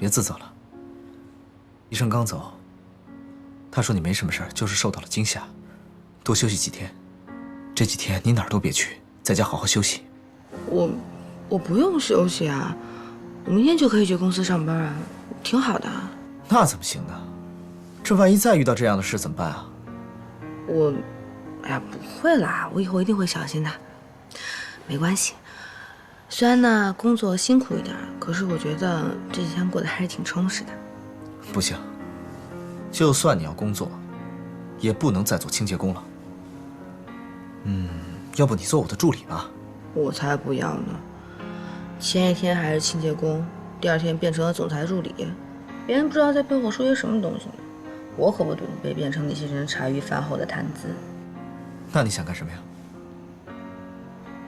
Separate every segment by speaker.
Speaker 1: 別自責了。醫生剛走，他說你沒什麼事兒，就是受到了驚嚇，多休息幾天。這幾天你哪兒都別去，在家好好休息。
Speaker 2: 我不用休息啊，我明天就可以去公司上班啊，挺好的。
Speaker 1: 那怎么行呢？这万一再遇到这樣的事怎麼辦啊？
Speaker 2: 哎呀，不會啦，我以後一定會小心的。沒關係，雖然呢工作辛苦一點，可是我覺得這幾天過得還是挺充實的。
Speaker 1: 不行，就算你要工作，也不能再做清潔工了。要不你做我的助理吧？
Speaker 2: 我才不要呢！前一天還是清潔工，第二天變成了總裁助理，別人不知道在背後說些什麼東西呢。我可不準備變成那些人茶餘飯後的談資。
Speaker 1: 那你想幹什麼呀？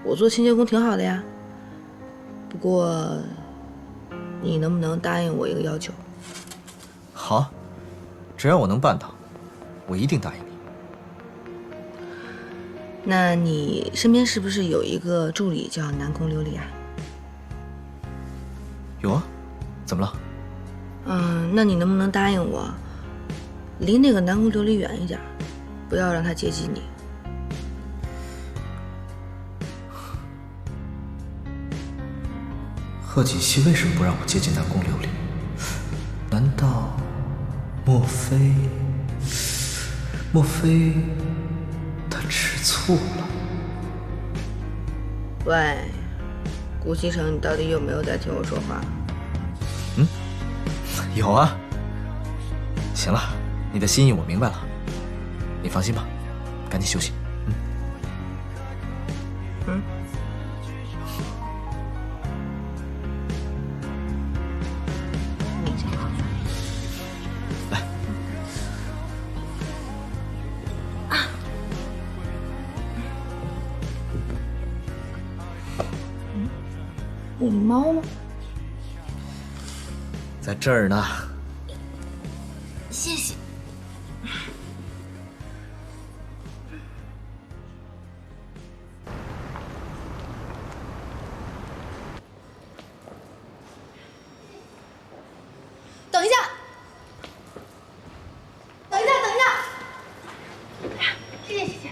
Speaker 2: 我做清潔工挺好的呀，不過你能不能答應我一個要求？
Speaker 1: 好，只要我能辦到，我一定答應你。
Speaker 2: 那你身邊是不是有一個助理叫南宮琉璃啊？
Speaker 1: 有啊，怎麼了？
Speaker 2: 那你能不能答應我，離那個南宮琉璃遠一點，不要讓他接近你。
Speaker 1: 賀锦熙為什麼不讓我接近南宮琉璃？難道莫非他吃醋了？
Speaker 2: 喂，顧西城，你到底有沒有在聽我說話？
Speaker 1: 有啊。行了，你的心意我明白了，你放心吧，趕緊休息。
Speaker 2: 我的貓呢？
Speaker 1: 在這兒呢。
Speaker 2: 謝謝。等一下，等一下，等一下！謝謝，謝謝。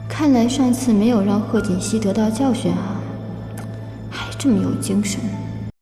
Speaker 3: 看來上次沒有讓賀錦熙得到教訓啊，還這麼有精神。